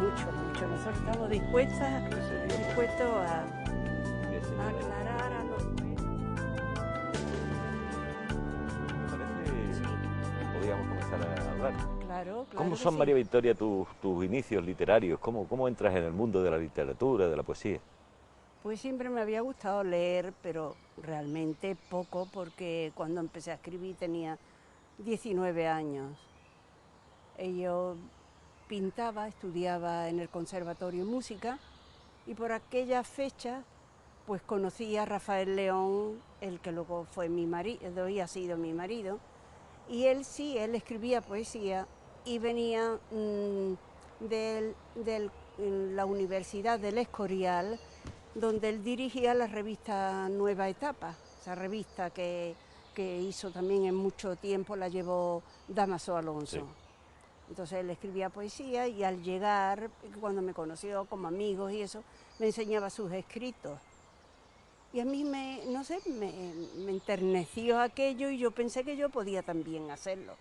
mucho. Nosotros estamos dispuestos a aclarar a los... Podríamos comenzar a hablar. Claro, ¿Cómo son, sí. María Victoria, tus inicios literarios? ¿Cómo entras en el mundo de la literatura, de la poesía? Pues siempre me había gustado leer, pero realmente poco, porque cuando empecé a escribir tenía 19 años. Y yo pintaba, estudiaba en el Conservatorio de Música, y por aquella fecha pues conocí a Rafael León, el que luego fue mi marido y ha sido mi marido, y él él escribía poesía y venía de la Universidad del Escorial, donde él dirigía la revista Nueva Etapa, esa revista que hizo también en mucho tiempo, la llevó Dámaso Alonso. Sí. Entonces él escribía poesía y al llegar, cuando me conoció como amigos y eso, me enseñaba sus escritos. Y a mí me enterneció aquello y yo pensé que yo podía también hacerlo.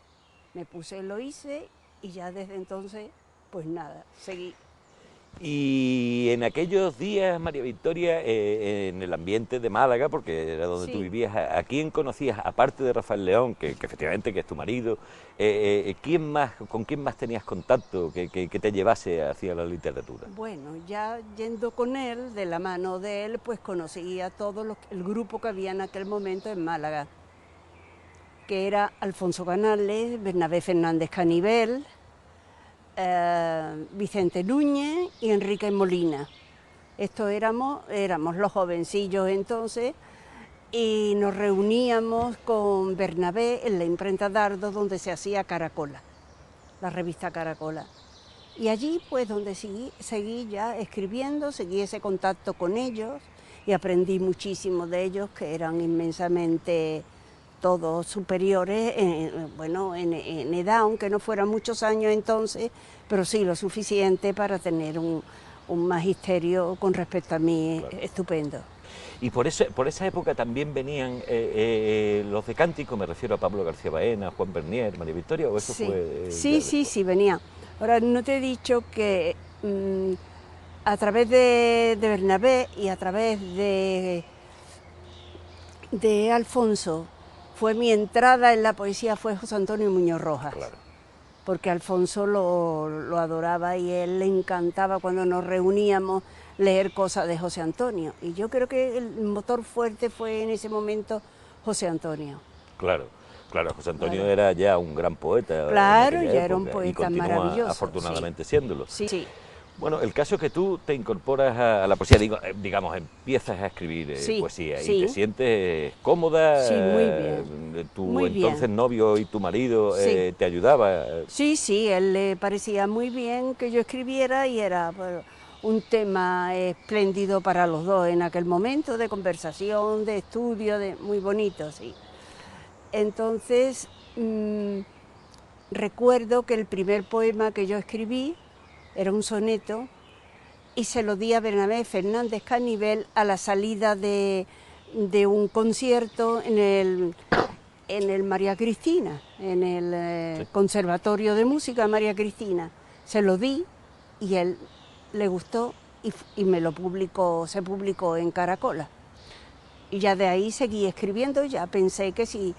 Me puse, lo hice y ya desde entonces, pues nada, seguí. Y en aquellos días, María Victoria, en el ambiente de Málaga, porque era donde Sí. tú vivías, ¿a quién conocías, aparte de Rafael León, que efectivamente que es tu marido, con quién más tenías contacto que te llevase hacia la literatura? Bueno, ya yendo con él, de la mano de él, pues conocí a todo el grupo que había en aquel momento en Málaga, que era Alfonso Canales, Bernabé Fernández Canivel, Vicente Núñez y Enrique Molina. Estos éramos los jovencillos entonces y nos reuníamos con Bernabé en la imprenta Dardo, donde se hacía Caracola, la revista Caracola. Y allí pues donde seguí ya escribiendo, seguí ese contacto con ellos y aprendí muchísimo de ellos, que eran inmensamente todos superiores, en edad, aunque no fueran muchos años entonces, pero sí lo suficiente para tener un magisterio con respecto a mí, claro, estupendo. Y por esa época también venían los de Cántico, me refiero a Pablo García Baena, Juan Bernier, María Victoria, ¿o eso Sí, fue...? Sí, venían. Ahora, no te he dicho que a través de Bernabé y a través de Alfonso, fue mi entrada en la poesía, fue José Antonio Muñoz Rojas. Claro. Porque Alfonso lo adoraba y él le encantaba cuando nos reuníamos leer cosas de José Antonio. Y yo creo que el motor fuerte fue en ese momento José Antonio. Claro, José Antonio era ya un gran poeta. Claro, ya era un poeta y continúa, maravilloso. afortunadamente, siéndolo. Sí. Bueno, el caso es que tú te incorporas a la poesía, digamos, empiezas a escribir poesía y te sientes cómoda. Sí, muy bien. Tu entonces novio y tu marido te ayudaba. Sí, él le parecía muy bien que yo escribiera y era un tema espléndido para los dos en aquel momento, de conversación, de estudio, muy bonito, sí. Entonces, recuerdo que el primer poema que yo escribí era un soneto y se lo di a Bernabé Fernández Canivel a la salida de un concierto en el María Cristina, en el Conservatorio de Música María Cristina. Se lo di y él le gustó y me lo publicó, se publicó en Caracola. Y ya de ahí seguí escribiendo, ya pensé que si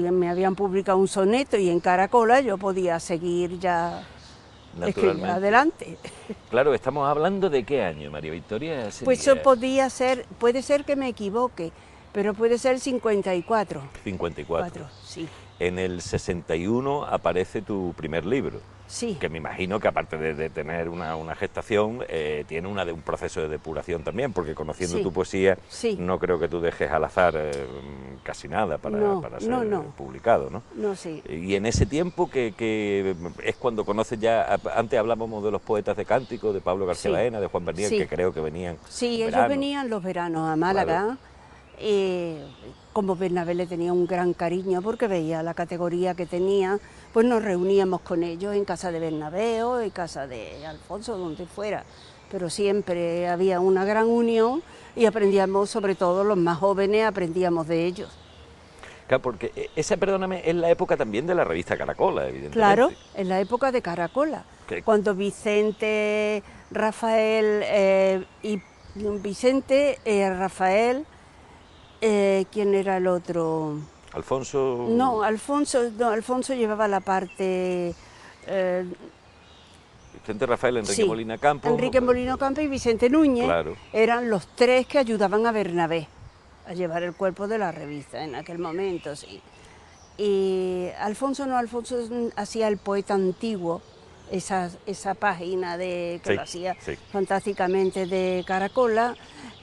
me habían publicado un soneto y en Caracola yo podía seguir ya escribir adelante. Claro, estamos hablando de ¿qué año, María Victoria? Pues eso puede ser que me equivoque, pero puede ser 54. 54. Sí. En el 61 aparece tu primer libro. Sí. Que me imagino que aparte de tener una gestación, tiene un proceso de depuración también, porque conociendo tu poesía, no creo que tú dejes al azar casi nada para ser publicado, ¿no? No, sí. Y en ese tiempo que es cuando conoces ya, antes hablábamos de los poetas de Cántico, de Pablo García Baena, de Juan Bernier, que creo que venían. Sí, ellos venían los veranos a Málaga. Claro. Como Bernabé le tenía un gran cariño porque veía la categoría que tenía, pues nos reuníamos con ellos en casa de Bernabé o en casa de Alfonso, donde fuera, pero siempre había una gran unión y aprendíamos, sobre todo los más jóvenes, aprendíamos de ellos. Claro, porque esa, perdóname, es la época también de la revista Caracola, evidentemente. Claro, es la época de Caracola. Cuando Vicente, Rafael Rafael, ¿quién era el otro? Alfonso... No, Alfonso llevaba la parte... Vicente Rafael, Enrique Molina Campo. Enrique Molina Campo y Vicente Núñez, claro, eran los tres que ayudaban a Bernabé a llevar el cuerpo de la revista en aquel momento, sí. Y Alfonso hacía El Poeta Antiguo, esa página que lo hacía fantásticamente de Caracola,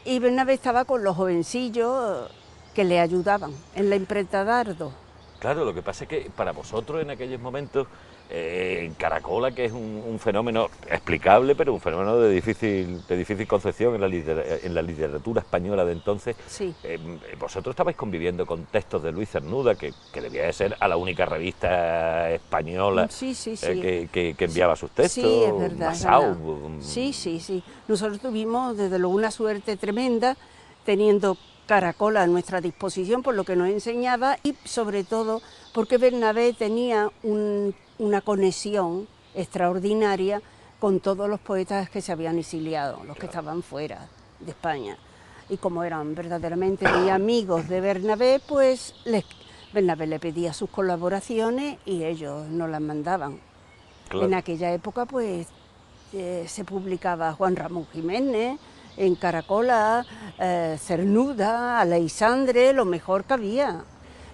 y Bernabé estaba con los jovencillos que le ayudaban en la imprenta Dardo. Claro, lo que pasa es que para vosotros en aquellos momentos, Caracola, que es un fenómeno explicable, pero un fenómeno de difícil concepción en la literatura española de entonces, vosotros estabais conviviendo con textos de Luis Cernuda, que debía de ser a la única revista española que enviaba sus textos. Sí, es verdad. Masao. Sí. Nosotros tuvimos, desde luego, una suerte tremenda, teniendo Caracola a nuestra disposición por lo que nos enseñaba y sobre todo porque Bernabé tenía una conexión extraordinaria con todos los poetas que se habían exiliado, los que estaban fuera de España. Y como eran verdaderamente muy amigos de Bernabé, pues Bernabé le pedía sus colaboraciones y ellos nos las mandaban. Claro. En aquella época pues se publicaba Juan Ramón Jiménez, en Caracola, Cernuda, Aleixandre, lo mejor que había.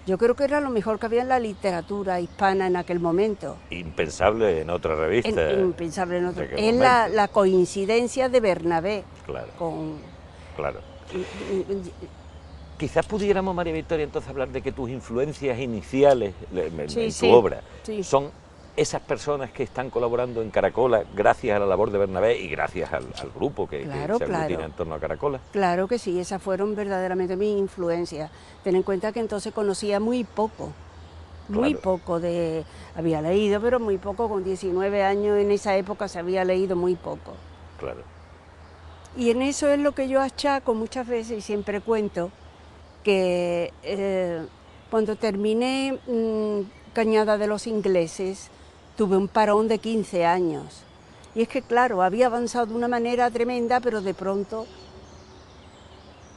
Yo creo que era lo mejor que había en la literatura hispana en aquel momento. Impensable en otra revista. Impensable en otra. Es la coincidencia de Bernabé. Claro. Con... Claro. Quizás pudiéramos, María Victoria, entonces hablar de que tus influencias iniciales en tu obra son esas personas que están colaborando en Caracola gracias a la labor de Bernabé y gracias al grupo que se aglutina en torno a Caracola. Claro que sí, esas fueron verdaderamente mis influencias. Ten en cuenta que entonces conocía muy poco, había leído, pero muy poco, con 19 años en esa época se había leído muy poco. Claro. Y en eso es lo que yo achaco muchas veces y siempre cuento, que cuando terminé Cañada de los Ingleses, tuve un parón de 15 años. Y es que, claro, había avanzado de una manera tremenda, pero de pronto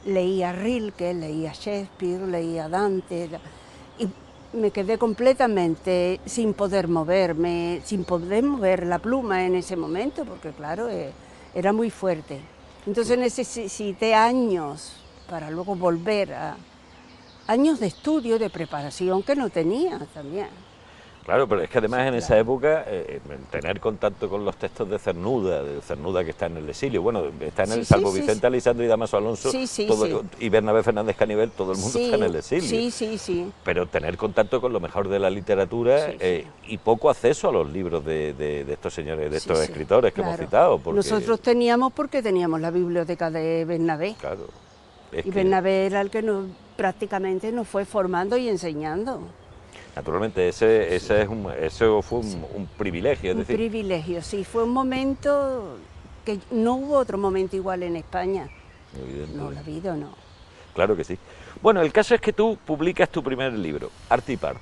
leía Rilke, leía Shakespeare, leía Dante, y me quedé completamente sin poder moverme, sin poder mover la pluma en ese momento, porque, claro, era muy fuerte. Entonces necesité años para luego volver a años de estudio, de preparación que no tenía también. Claro, pero es que además en esa época tener contacto con los textos de Cernuda que está en el exilio, bueno, está en el salvo Vicente Aleixandre y Damaso Alonso, y Bernabé Fernández Canivel, todo el mundo está en el exilio. Sí. Pero tener contacto con lo mejor de la literatura y poco acceso a los libros de estos señores, de estos escritores que hemos citado. Porque... Nosotros teníamos la biblioteca de Bernabé. Claro. Y Bernabé era el que prácticamente nos fue formando y enseñando. Naturalmente, eso fue un privilegio. Un privilegio, sí, fue un momento que no hubo otro momento igual en España. No, la ha habido, no. Claro que sí. Bueno, el caso es que tú publicas tu primer libro, Arte y Parte,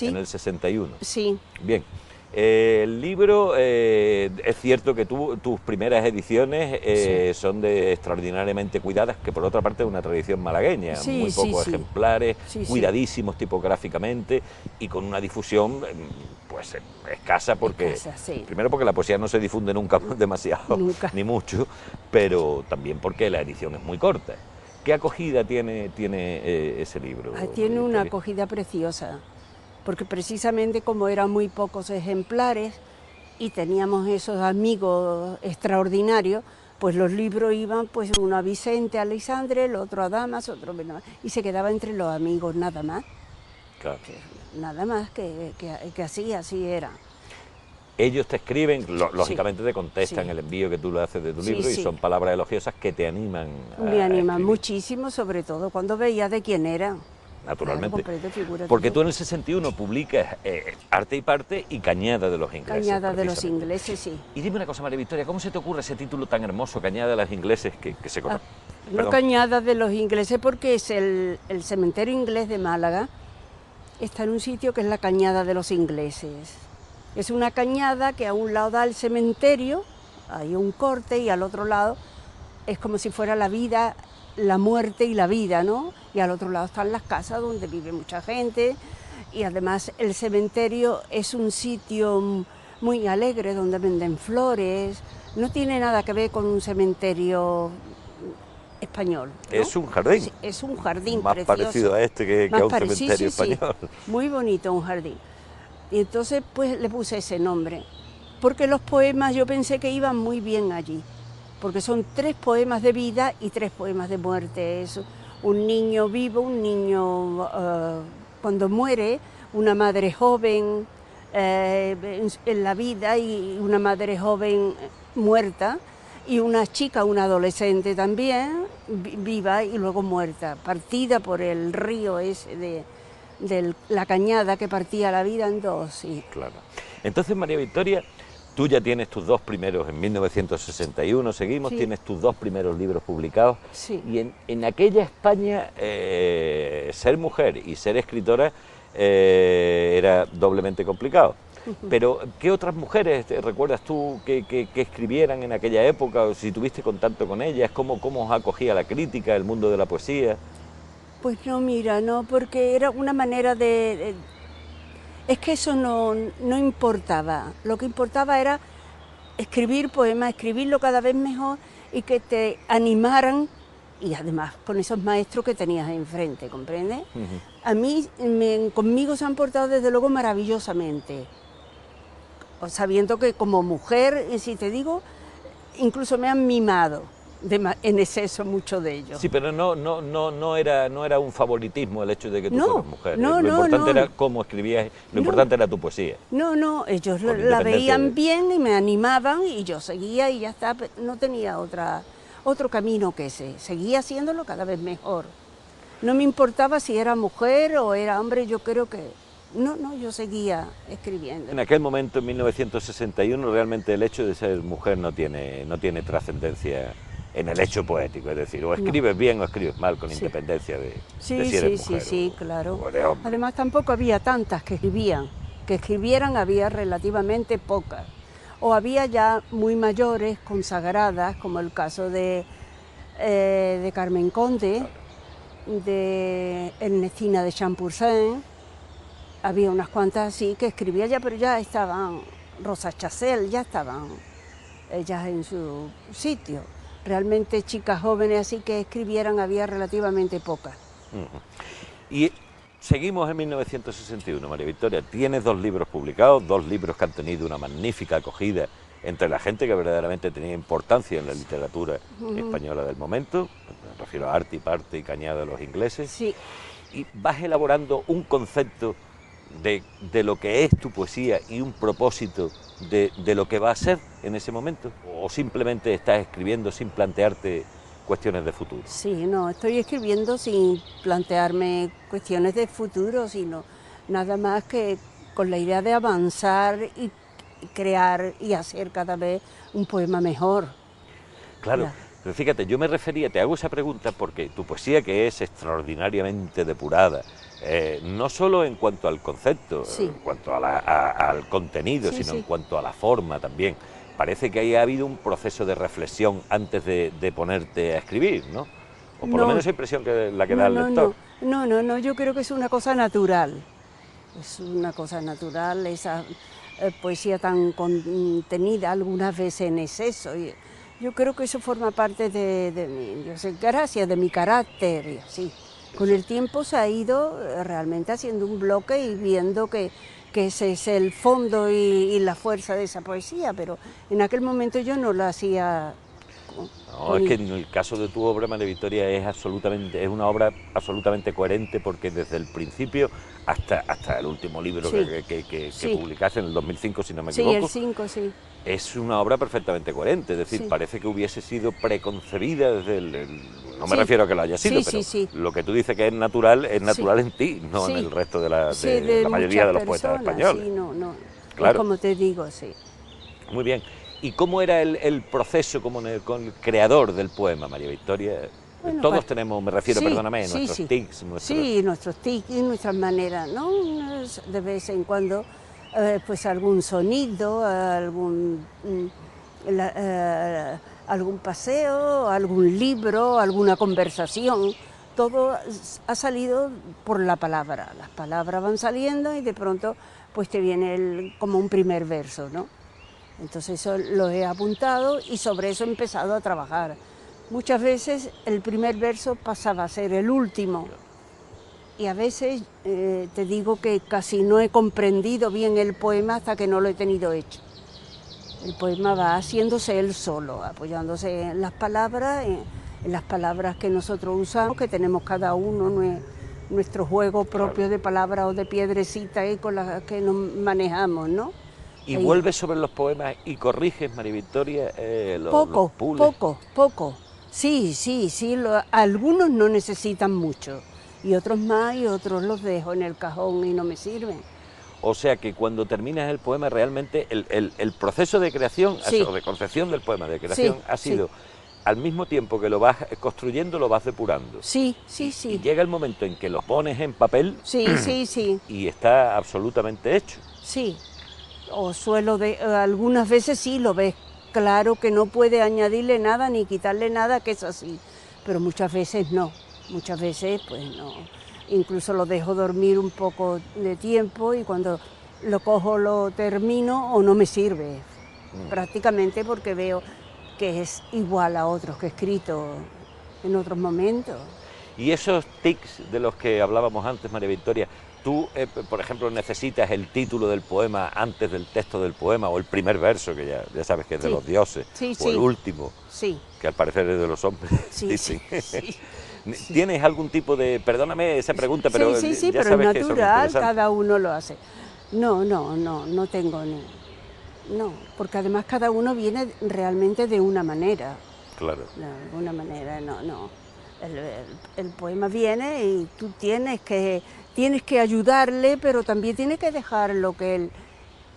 en el 61. Sí. Bien. El libro, es cierto que tus primeras ediciones son extraordinariamente cuidadas, que por otra parte es una tradición malagueña, muy pocos ejemplares, cuidadísimos tipográficamente y con una difusión pues escasa, porque primero porque la poesía no se difunde nunca demasiado, ni mucho, pero también porque la edición es muy corta. ¿Qué acogida tiene ese libro? Tiene una acogida preciosa, porque precisamente como eran muy pocos ejemplares y teníamos esos amigos extraordinarios, pues los libros iban, pues uno a Vicente, a Aleixandre, el otro a Damas, otro a... y se quedaba entre los amigos nada más. Claro. Nada más que así era. Ellos te escriben, lógicamente te contestan el envío que tú le haces de tu libro y son palabras elogiosas que te animan Me animan muchísimo, sobre todo cuando veía de quién era. Naturalmente, porque tú en el 61 publicas Arte y Parte y Cañada de los Ingleses. Cañada de los Ingleses, sí. Y dime una cosa, María Victoria, ¿cómo se te ocurre ese título tan hermoso, Cañada de los Ingleses, que se conoce? No Cañada de los Ingleses, porque es el cementerio inglés de Málaga, está en un sitio que es la Cañada de los Ingleses. Es una cañada que a un lado da el cementerio, hay un corte, y al otro lado es como si fuera la vida, la muerte y la vida, ¿no? Y al otro lado están las casas donde vive mucha gente, y además el cementerio es un sitio muy alegre donde venden flores, no tiene nada que ver con un cementerio español, ¿no? Es un jardín. Es un jardín más precioso. Parecido a este que a un cementerio español. Sí. Muy bonito un jardín. Y entonces pues le puse ese nombre, porque los poemas yo pensé que iban muy bien allí, porque son 3 poemas de vida y 3 poemas de muerte. Es un niño vivo, un niño cuando muere, una madre joven en la vida y una madre joven muerta, y una chica, una adolescente también, viva y luego muerta, partida por el río ese de la cañada que partía la vida en 2. Sí. Claro. Entonces, María Victoria, tú ya tienes tus 2 primeros, en 1961 seguimos, sí. Tienes tus 2 primeros libros publicados, sí. Y en aquella España ser mujer y ser escritora era doblemente complicado. Pero, ¿qué otras mujeres recuerdas tú que escribieran en aquella época? O si tuviste contacto con ellas, ¿cómo os acogía la crítica, el mundo de la poesía? Pues no, mira, no, porque era una manera de... Es que eso no importaba. Lo que importaba era escribir poemas, escribirlo cada vez mejor y que te animaran, y además con esos maestros que tenías enfrente, ¿comprendes? A mí, conmigo se han portado desde luego maravillosamente, sabiendo que como mujer, si te digo, incluso me han mimado en exceso muchos de ellos. Sí, pero no era un favoritismo el hecho de que tú fueras mujer. Lo importante era cómo escribías, lo importante era tu poesía. No, ellos la veían bien y me animaban y yo seguía y ya está, no tenía otro camino que ese, seguía haciéndolo cada vez mejor. No me importaba si era mujer o era hombre, yo creo que... No, yo seguía escribiendo. En aquel momento, en 1961, realmente el hecho de ser mujer no tiene trascendencia en el hecho poético, es decir, o escribes bien o escribes mal, con independencia de si eres mujer. Sí, claro. Además tampoco había tantas que escribieran había relativamente pocas, o había ya muy mayores, consagradas, como el caso de Carmen Conde, de Ernestina de Champursin. Había unas cuantas así que escribía ya, pero ya estaban, Rosa Chacel, ya estaban ellas en su sitio. Realmente chicas jóvenes así que escribieran había relativamente pocas. Y seguimos en 1961, María Victoria. Tienes 2 libros publicados, 2 libros que han tenido una magnífica acogida entre la gente que verdaderamente tenía importancia en la literatura española del momento. Me refiero a Arte y Parte y Cañada de los ingleses. Sí. Y vas elaborando un concepto de lo que es tu poesía y un propósito de lo que va a ser en ese momento, o simplemente estás escribiendo sin plantearte cuestiones de futuro. Sí, no, estoy escribiendo sin plantearme cuestiones de futuro, sino nada más que con la idea de avanzar y crear y hacer cada vez un poema mejor. Claro. Pero fíjate, yo me refería, te hago esa pregunta porque tu poesía, que es extraordinariamente depurada, no solo en cuanto al concepto, en cuanto al contenido, sino en cuanto a la forma también. Parece que ahí ha habido un proceso de reflexión antes de ponerte a escribir, ¿no? O por lo menos esa impresión que la que da el lector. No, yo creo que es una cosa natural. Es una cosa natural, esa poesía tan contenida algunas veces en exceso. Yo creo que eso forma parte de mí, yo sé, gracias, de mi carácter y así. Con el tiempo se ha ido realmente haciendo un bloque y viendo que ese es el fondo y la fuerza de esa poesía, pero en aquel momento yo no lo hacía. No, es que en el caso de tu obra, María Victoria, es una obra absolutamente coherente, porque desde el principio hasta el último libro que publicaste en el 2005, si no me equivoco. Sí, el 5, sí. Es una obra perfectamente coherente, es decir, parece que hubiese sido preconcebida desde no me refiero a que lo haya sido, pero lo que tú dices que es natural en ti, no en el resto de la mayoría de los poetas españoles. Sí, no, claro. Es como te digo, sí. Muy bien. ¿Y cómo era el proceso con el creador del poema, María Victoria? Bueno, todos tenemos, me refiero, perdóname, nuestros tics. Sí, nuestros tics y nuestras maneras, ¿no? De vez en cuando pues algún sonido, algún paseo, algún libro, alguna conversación. Todo ha salido por la palabra. Las palabras van saliendo y de pronto pues te viene como un primer verso, ¿no? Entonces eso lo he apuntado y sobre eso he empezado a trabajar. Muchas veces el primer verso pasaba a ser el último y a veces te digo que casi no he comprendido bien el poema hasta que no lo he tenido hecho. El poema va haciéndose él solo, apoyándose en las palabras que nosotros usamos, que tenemos cada uno nuestro juego propio de palabras o de piedrecitas con las que nos manejamos, ¿no? ¿Y vuelves sobre los poemas y corriges, María Victoria, poco, los pules? Poco. Sí, algunos no necesitan mucho, y otros más, y otros los dejo en el cajón y no me sirven. O sea que cuando terminas el poema realmente el proceso de creación, o de concepción del poema, de creación, ha sido al mismo tiempo que lo vas construyendo, lo vas depurando. Sí. Y llega el momento en que lo pones en papel. Sí. Y está absolutamente hecho. Sí. O algunas veces sí lo ves claro que no puede añadirle nada ni quitarle nada, que es así. Pero muchas veces no. Muchas veces pues no. Incluso lo dejo dormir un poco de tiempo y cuando lo cojo lo termino o no me sirve, prácticamente porque veo que es igual a otros que he escrito en otros momentos. Y esos tics de los que hablábamos antes, María Victoria, tú, por ejemplo, necesitas el título del poema antes del texto del poema, o el primer verso, que ya sabes que es de los dioses, o el último, que al parecer es de los hombres. Sí. ¿Tienes algún tipo de, perdóname esa pregunta, pero sí, pero es natural, cada uno lo hace. No tengo ni... No, porque además cada uno viene realmente de una manera. Claro. De alguna manera, no. El poema viene y tú tienes que ayudarle, pero también tienes que dejarlo que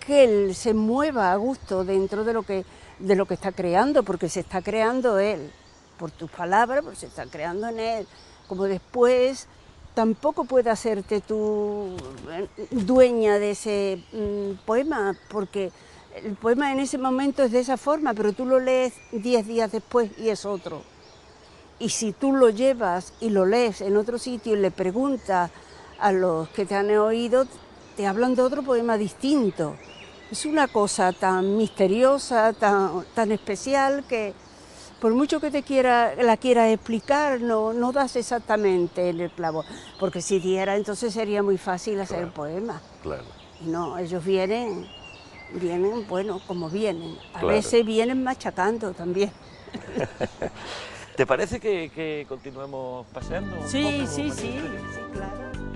él se mueva a gusto dentro de lo que está creando, porque se está creando él. Por tus palabras, pero se está creando en él. Como después tampoco puedes hacerte tú dueña de ese poema, porque el poema en ese momento es de esa forma, pero tú lo lees 10 días después y es otro. Y si tú lo llevas y lo lees en otro sitio y le preguntas a los que te han oído, te hablan de otro poema distinto. Es una cosa tan misteriosa, tan especial, que por mucho que la quieras explicar, no das exactamente en el clavo, porque si diera, entonces sería muy fácil hacer el poema. Claro. No, ellos vienen, bueno, como vienen. A veces vienen machacando también. ¿Te parece que continuemos paseando? Sí, claro.